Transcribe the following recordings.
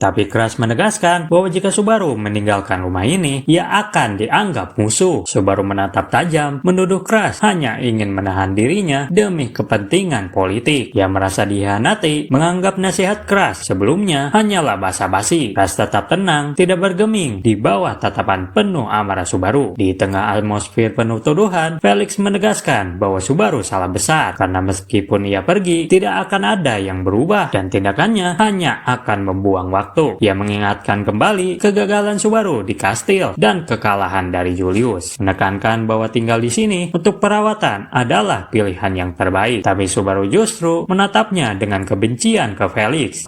Tapi Crash menegaskan bahwa jika Subaru meninggalkan rumah ini, ia akan dianggap musuh. Subaru menatap tajam, menuduh Crash hanya ingin menahan dirinya demi kepentingan politik. Ia merasa dihianati, menganggap nasihat Crash sebelumnya hanyalah basa-basi. Crash tetap tenang, tidak bergeming di bawah tatapan penuh amarah Subaru. Di tengah atmosfer penuh tuduhan, Felix menegaskan bahwa Subaru salah besar, karena meskipun ia pergi, tidak akan ada yang berubah dan tindakannya hanya akan membuang waktu. Ia mengingatkan kembali kegagalan Subaru di kastil dan kekalahan dari Julius, menekankan bahwa tinggal di sini untuk perawatan adalah pilihan yang terbaik. Tapi Subaru justru menatapnya dengan kebencian ke Felix.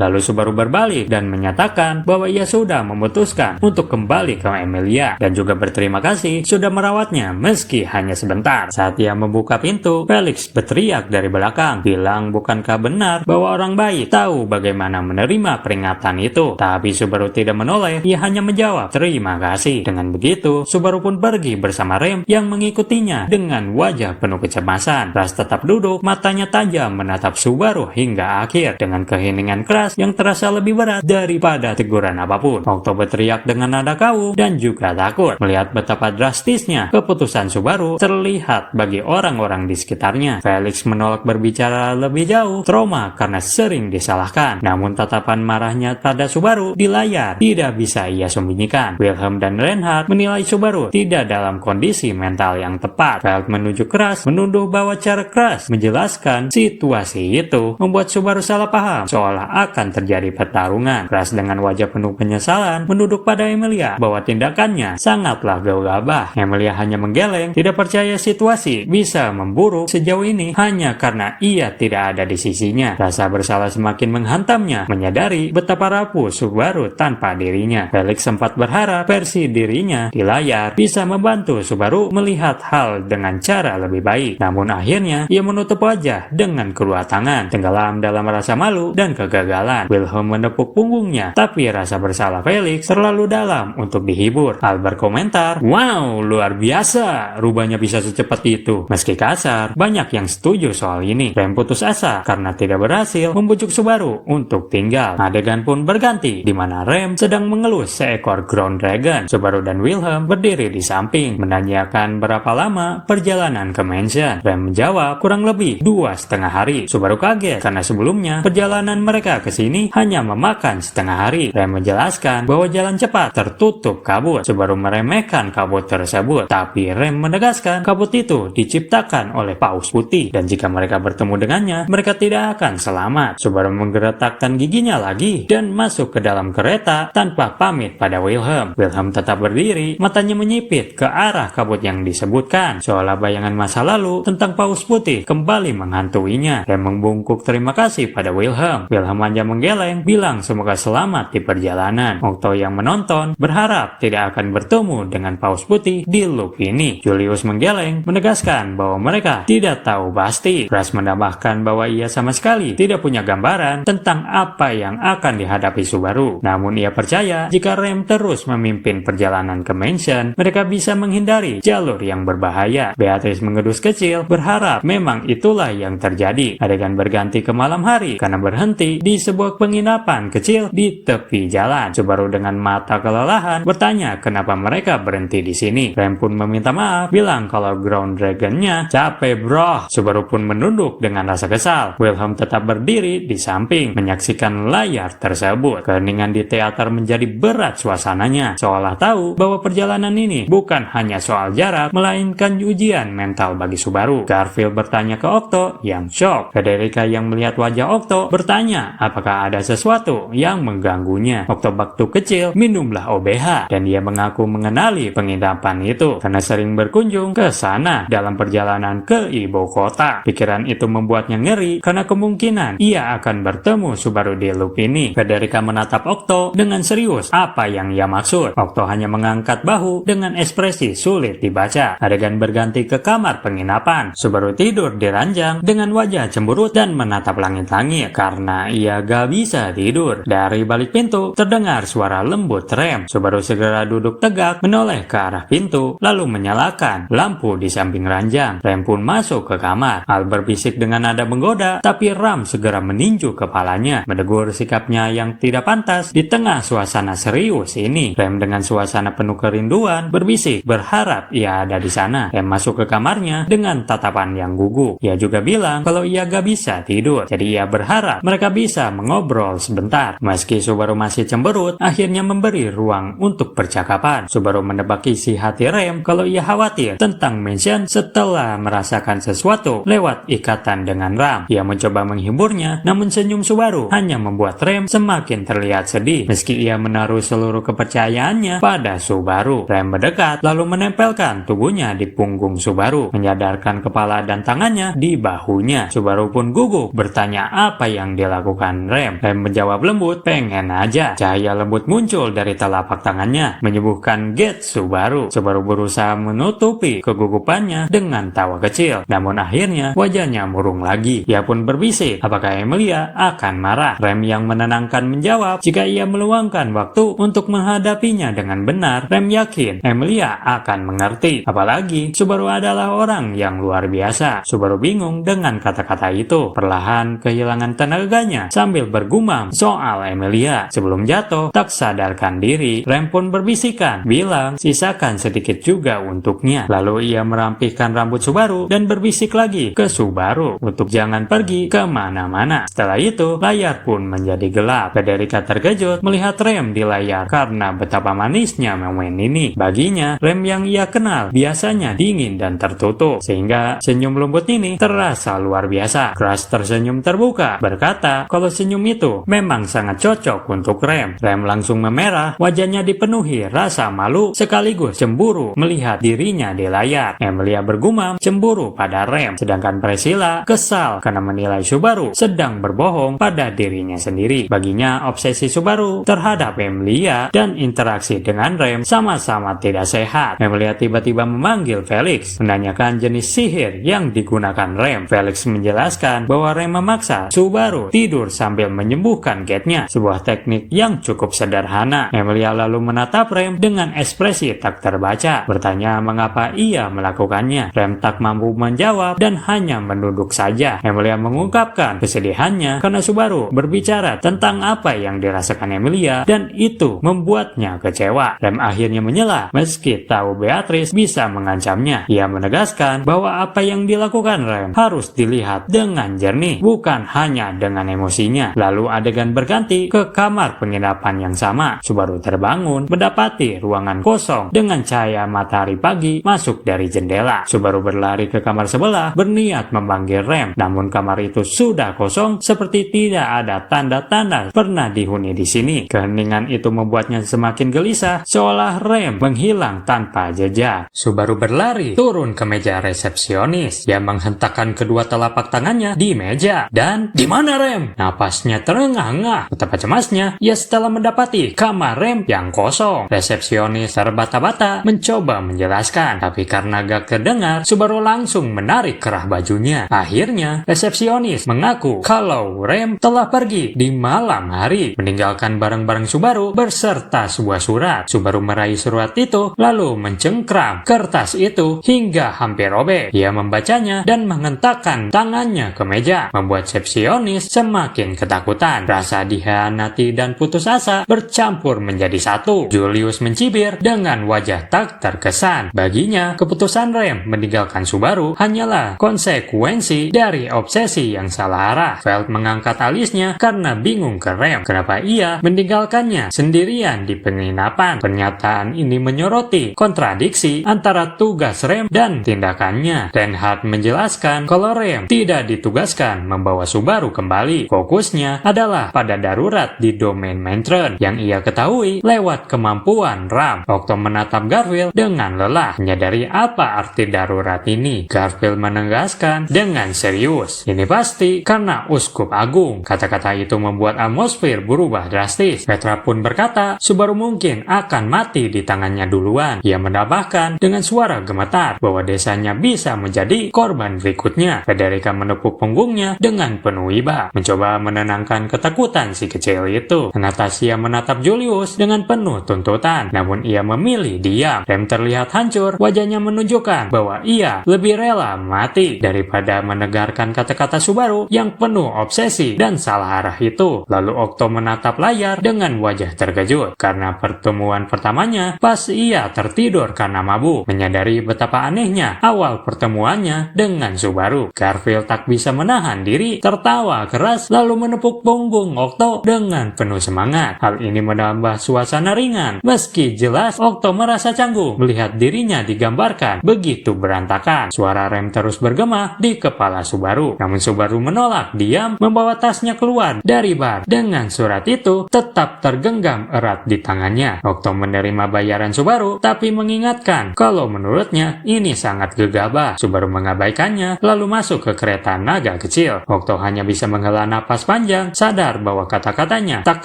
Lalu Subaru berbalik dan menyatakan bahwa ia sudah memutuskan untuk kembali ke Emilia dan juga berterima kasih sudah merawatnya meski hanya sebentar. Saat ia membuka pintu, Felix berteriak dari belakang, bilang bukankah benar bahwa orang baik tahu bagaimana menerima peringatan itu. Tapi Subaru tidak menoleh, ia hanya menjawab terima kasih. Dengan begitu, Subaru pun pergi bersama Rem yang mengikutinya dengan wajah penuh kecemasan. Crash tetap duduk, matanya tajam menatap Subaru hingga akhir dengan keheningan Crash yang terasa lebih berat daripada teguran apapun. Octo berteriak dengan nada kawu dan juga takut melihat betapa drastisnya keputusan Subaru terlihat bagi orang-orang di sekitarnya. Felix menolak berbicara lebih jauh, trauma karena sering disalahkan. Namun tatapan marahnya pada Subaru di layar tidak bisa ia sembunyikan. Wilhelm dan Reinhard menilai Subaru tidak dalam kondisi mental yang tepat. Feld menuju Crash, menuduh bahwa cara Crash menjelaskan situasi itu membuat Subaru salah paham, seolah akan terjadi pertarungan. Crash dengan wajah penuh penyesalan menuduk pada Emilia bahwa tindakannya sangatlah gegabah. Emilia hanya menggeleng, tidak percaya situasi bisa memburuk sejauh ini hanya karena ia tidak ada di sisinya. Rasa bersalah semakin menghantamnya, menyadari betapa rapuh Subaru tanpa dirinya. Felix sempat berharap versi dirinya di layar bisa membantu Subaru melihat hal dengan cara lebih baik. Namun akhirnya ia menutup wajah dengan kedua tangan, tenggelam dalam rasa malu dan kegagalan. Wilhelm menepuk punggungnya, tapi rasa bersalah Felix terlalu dalam untuk dihibur. Al berkomentar, "Wow, luar biasa, rubahnya bisa secepat itu." Meski kasar, banyak yang setuju soal ini. Rem putus asa karena tidak berhasil membujuk Subaru untuk tinggal. Adegan pun berganti, di mana Rem sedang mengelus seekor Ground Dragon. Subaru dan Wilhelm berdiri di samping, menanyakan berapa lama perjalanan ke mansion. Rem menjawab kurang lebih 2,5 hari. Subaru kaget karena sebelumnya perjalanan mereka ke sini hanya memakan setengah hari. Rem menjelaskan bahwa jalan cepat tertutup kabut. Subaru meremehkan kabut tersebut, tapi Rem menegaskan kabut itu diciptakan oleh Paus Putih dan jika mereka bertemu dengannya, mereka tidak akan selamat. Subaru menggeretakkan giginya lagi dan masuk ke dalam kereta tanpa pamit pada Wilhelm. Wilhelm tetap berdiri, matanya menyipit ke arah kabut yang disebutkan, seolah bayangan masa lalu tentang Paus Putih kembali menghantuinya. Rem membungkuk terima kasih pada Wilhelm. Wilhelm hanya menggeleng, bilang semoga selamat di perjalanan. Octo yang menonton berharap tidak akan bertemu dengan Paus Putih di loop ini. Julius menggeleng, menegaskan bahwa mereka tidak tahu pasti. Crash menambahkan bahwa ia sama sekali tidak punya gambaran tentang apa yang akan dihadapi Subaru. Namun ia percaya jika Rem terus memimpin perjalanan ke mansion, mereka bisa menghindari jalur yang berbahaya. Beatrice mengedus kecil, berharap memang itulah yang terjadi. Adegan berganti ke malam hari karena berhenti di sebuah penginapan kecil di tepi jalan. Subaru dengan mata kelelahan bertanya kenapa mereka berhenti di sini. Rem pun meminta maaf, bilang kalau Ground Dragon-nya capek bro. Subaru pun menunduk dengan rasa kesal. Wilhelm tetap berdiri di samping, menyaksikan layar tersebut. Keheningan di teater menjadi berat suasananya, seolah tahu bahwa perjalanan ini bukan hanya soal jarak, melainkan ujian mental bagi Subaru. Garfield bertanya ke Octo yang shock. Federica yang melihat wajah Octo bertanya apakah ada sesuatu yang mengganggunya. Octo waktu kecil minumlah OBH dan dia mengaku mengenali penginapan itu karena sering berkunjung ke sana dalam perjalanan ke ibu kota. Pikiran itu membuatnya ngeri karena kemungkinan ia akan bertemu Subaru di loop ini. Federica menatap Octo dengan serius apa yang ia maksud. Octo hanya mengangkat bahu dengan ekspresi sulit dibaca. Adegan berganti ke kamar penginapan. Subaru tidur di ranjang dengan wajah cemberut dan menatap langit-langit karena ia gak bisa tidur. Dari balik pintu terdengar suara lembut Rem. Subaru segera duduk tegak menoleh ke arah pintu lalu menyalakan lampu di samping ranjang. Rem pun masuk ke kamar. Al berbisik dengan nada menggoda tapi Ram segera meninju kepalanya, menegur sikap sikapnya yang tidak pantas di tengah suasana serius ini. Rem dengan suasana penuh kerinduan berbisik berharap ia ada di sana. Rem masuk ke kamarnya dengan tatapan yang gugup. Ia juga bilang kalau ia gak bisa tidur, jadi ia berharap mereka bisa mengobrol sebentar. Meski Subaru masih cemberut, akhirnya memberi ruang untuk percakapan. Subaru menebak isi hati Rem kalau ia khawatir tentang Mansion setelah merasakan sesuatu lewat ikatan dengan Ram. Ia mencoba menghiburnya, namun senyum Subaru hanya membuat Rem semakin terlihat sedih. Meski ia menaruh seluruh kepercayaannya pada Subaru, Rem mendekat lalu menempelkan tubuhnya di punggung Subaru, menyadarkan kepala dan tangannya di bahunya. Subaru pun gugup bertanya apa yang dilakukan Rem. Rem menjawab lembut, pengen aja. Cahaya lembut muncul dari telapak tangannya, menyembuhkan gate Subaru. Subaru berusaha menutupi kegugupannya dengan tawa kecil, namun akhirnya wajahnya murung lagi. Ia pun berbisik, apakah Emilia akan marah? Rem yang menenangkan menjawab, jika ia meluangkan waktu untuk menghadapinya dengan benar, Rem yakin Emilia akan mengerti. Apalagi Subaru adalah orang yang luar biasa. Subaru bingung dengan kata-kata itu, perlahan kehilangan tenaganya sambil bergumam soal Emilia. Sebelum jatuh, tak sadarkan diri, Rem pun berbisikan, bilang sisakan sedikit juga untuknya. Lalu ia merampingkan rambut Subaru dan berbisik lagi ke Subaru untuk jangan pergi kemana-mana. Setelah itu, layar pun menjadi gelap. Federica terkejut melihat Rem di layar karena betapa manisnya momen ini. Baginya, Rem yang ia kenal biasanya dingin dan tertutup, sehingga senyum lembut ini terasa luar biasa. Crush tersenyum terbuka, berkata kalau senyum itu memang sangat cocok untuk Rem. Rem langsung memerah, wajahnya dipenuhi rasa malu sekaligus cemburu melihat dirinya di layar. Emilia bergumam cemburu pada Rem, sedangkan Priscilla kesal karena menilai Subaru sedang berbohong pada dirinya sendiri. Baginya obsesi Subaru terhadap Emilia dan interaksi dengan Rem sama-sama tidak sehat. Emilia tiba-tiba memanggil Felix, menanyakan jenis sihir yang digunakan Rem. Felix menjelaskan bahwa Rem memaksa Subaru tidur sambil menyembuhkan gate-nya, sebuah teknik yang cukup sederhana. Emilia lalu menatap Rem dengan ekspresi tak terbaca, bertanya mengapa ia melakukannya. Rem tak mampu menjawab dan hanya menunduk saja. Emilia mengungkapkan kesedihannya karena Subaru berbicara tentang apa yang dirasakan Emilia dan itu membuatnya kecewa. Rem akhirnya menyela meski tahu Beatrice bisa mengancamnya. Ia menegaskan bahwa apa yang dilakukan Rem harus dilihat dengan jernih, bukan hanya dengan emosinya. Lalu adegan berganti ke kamar penginapan yang sama. Subaru terbangun mendapati ruangan kosong dengan cahaya matahari pagi masuk dari jendela. Subaru berlari ke kamar sebelah berniat memanggil Rem, namun kamar itu sudah kosong seperti tidak ada tanda-tanda pernah dihuni di sini. Keheningan itu membuatnya semakin gelisah, seolah Rem menghilang tanpa jejak. Subaru berlari turun ke meja resepsionis. Dia menghentakkan kedua telapak tangannya di meja. Dan di mana Rem? Napasnya terengah-engah. Betapa cemasnya ia setelah mendapati kamar Rem yang kosong. Resepsionis terbata-bata mencoba menjelaskan, tapi karena gak terdengar, Subaru langsung menarik kerah bajunya. Akhirnya resepsionis mengaku kalau Rem telah pergi di malam hari, meninggalkan barang-barang Subaru berserta sebuah surat. Subaru meraih surat itu lalu mencengkram kertas itu hingga hampir robek. Ia membacanya dan menghentakkan tangannya ke meja, membuat resepsionis semakin ketakutan. Rasa dikhianati dan putus asa bercampur menjadi satu. Julius mencibir dengan wajah tak terkesan. Baginya, keputusan Rem meninggalkan Subaru hanyalah konsekuensi dari obsesi yang salah arah. Feld mengangkat alisnya karena bingung ke Rem kenapa ia meninggalkannya sendirian di penginapan. Pernyataan ini menyoroti kontradiksi antara tugas Rem dan tindakannya. Reinhardt menjelaskan kalau Rem tidak ditugaskan membawa Subaru kembali. Fokusnya adalah pada darurat di domain Mansion yang ia ketahui lewat kemampuan Ram. Okto menatap Garfield dengan lelah, menyadari apa arti darurat ini. Garfield menegaskan dengan serius, ini pasti karena Uskup Agung. Kata-kata itu membuat atmosfer berubah drastis. Petra pun berkata Subaru mungkin akan mati di tangannya duluan. Ia menambahkan dengan suara gemetar bahwa desanya bisa menjadi korban berikutnya. Federica menepuk punggungnya dengan penuh iba, mencoba menenangkan ketakutan si kecil itu. Anastasia menatap Julius dengan penuh tuntutan, namun ia memilih diam. Rem terlihat hancur, wajahnya menunjukkan bahwa ia lebih rela mati daripada menegarkan kata-kata Subaru yang penuh obsesi dan salah arah itu. itu. Lalu Okto menatap layar dengan wajah terkejut. Karena pertemuan pertamanya, pas ia tertidur karena mabuk. Menyadari betapa anehnya awal pertemuannya dengan Subaru, Garfield tak bisa menahan diri, tertawa keras lalu menepuk punggung Okto dengan penuh semangat. Hal ini menambah suasana ringan. Meski jelas Okto merasa canggung melihat dirinya digambarkan begitu berantakan. Suara rem terus bergema di kepala Subaru. Namun Subaru menolak diam, membawa tasnya keluar dari bar. Dengan surat itu tetap tergenggam erat di tangannya. Okto menerima bayaran Subaru, tapi mengingatkan kalau menurutnya ini sangat gegabah. Subaru mengabaikannya, lalu masuk ke kereta naga kecil. Okto hanya bisa menghela napas panjang, sadar bahwa kata-katanya tak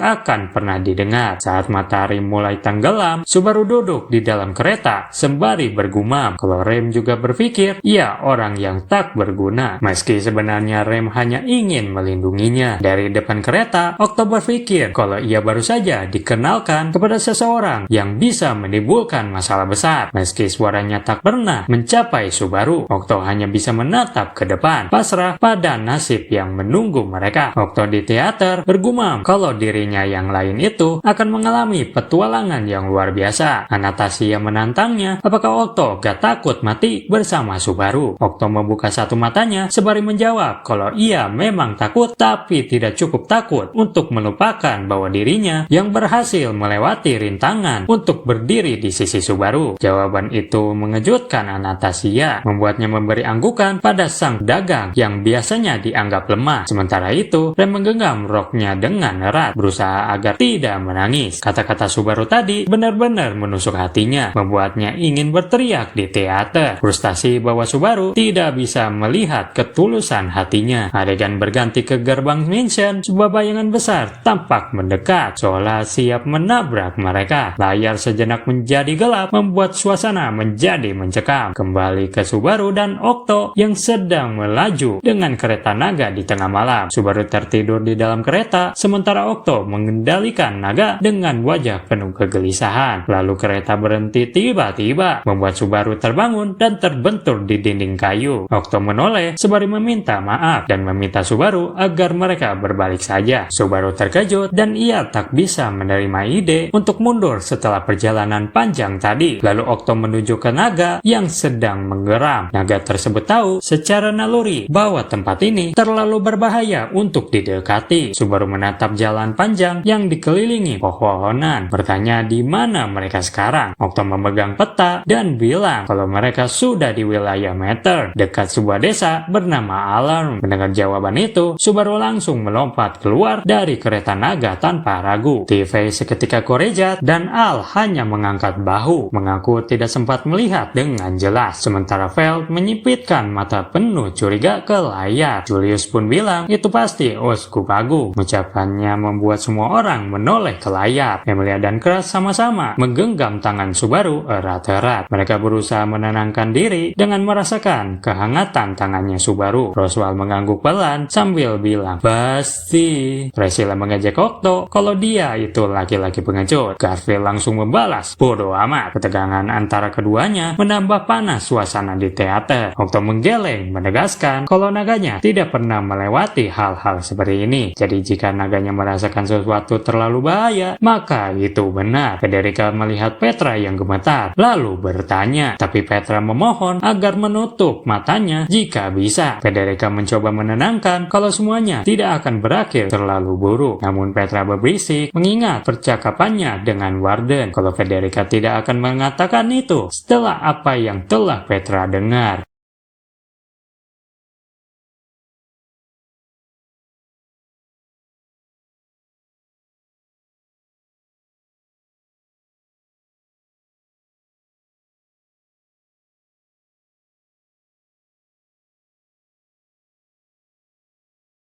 akan pernah didengar. Saat matahari mulai tenggelam, Subaru duduk di dalam kereta sembari bergumam kalau Rem juga berpikir ia orang yang tak berguna, meski sebenarnya Rem hanya ingin melindunginya. Dari depan kereta, Okto berpikir kalau ia baru saja dikenalkan kepada seseorang yang bisa menimbulkan masalah besar. Meski suaranya tak pernah mencapai Subaru, Okto hanya bisa menatap ke depan, pasrah pada nasib yang menunggu mereka. Okto di teater bergumam kalau dirinya yang lain itu akan mengalami petualangan yang luar biasa. Anastasia menantangnya, apakah Okto gak takut mati bersama Subaru? Okto membuka satu matanya sembari menjawab kalau ia memang takut, tapi tidak cukup takut untuk melupakan bahwa dirinya yang berhasil melewati rintangan untuk berdiri di sisi Subaru. Jawaban itu mengejutkan Anastasia, membuatnya memberi anggukan pada sang dagang yang biasanya dianggap lemah. Sementara itu, Rem menggenggam roknya dengan erat, berusaha agar tidak menangis. Kata-kata Subaru tadi benar-benar menusuk hatinya, membuatnya ingin berteriak di teater. Frustasi bahwa Subaru tidak bisa melihat ketulusan hatinya. Adegan berganti ke gerbang mansion, sebuah bayangan besar tampak mendekat, seolah siap menabrak mereka. Layar sejenak menjadi gelap, membuat suasana menjadi mencekam. Kembali ke Subaru dan Okto yang sedang melaju dengan kereta naga di tengah malam. Subaru tertidur di dalam kereta, sementara Okto mengendalikan naga dengan wajah penuh kegelisahan. Lalu kereta berhenti tiba-tiba, membuat Subaru terbangun dan terbentur di dinding kayu. Okto menoleh sembari meminta maaf dan meminta Subaru agar mereka berbalik saja. Subaru terkejut dan ia tak bisa menerima ide untuk mundur setelah perjalanan panjang tadi. Lalu Okto menuju ke naga yang sedang menggeram. Naga tersebut tahu secara naluri bahwa tempat ini terlalu berbahaya untuk didekati. Subaru menatap jalan panjang yang dikelilingi pohon-pohonan, bertanya di mana mereka sekarang. Okto memegang peta dan bilang kalau mereka sudah di wilayah Meter, dekat sebuah desa bernama Alarm. Mendengar jawaban itu, Subaru langsung melompat keluar dari kereta naga tanpa ragu. TV seketika korejat dan Al hanya mengangkat bahu, mengaku tidak sempat melihat dengan jelas. Sementara Feld menyipitkan mata penuh curiga ke layar. Julius pun bilang itu pasti Uskup Agung. Ucapannya membuat semua orang menoleh ke layar. Emilia dan Crash sama-sama menggenggam tangan Subaru erat-erat. Mereka berusaha menenangkan diri dengan merasakan kehangatan tangannya Subaru. Roswell mengangguk pelan sambil bilang, "Pasti." Priscilla mengejek Okto kalau dia itu laki-laki pengecut. Garfield langsung membalas, "Bodoh amat." Ketegangan antara keduanya menambah panas suasana di teater. Okto menggeleng menegaskan kalau naganya tidak pernah melewati hal-hal seperti ini. Jadi jika naganya merasakan sesuatu terlalu bahaya, maka itu benar. Federica melihat Petra yang gemetar, lalu bertanya, tapi Petra memohon agar menutup matanya jika bisa. Federica mencoba menenangkan kalau semuanya tidak akan berakhir terlalu buruk. Namun Petra berbisik mengingat percakapannya dengan Warden kalau Federica tidak akan mengatakan itu setelah apa yang telah Petra dengar.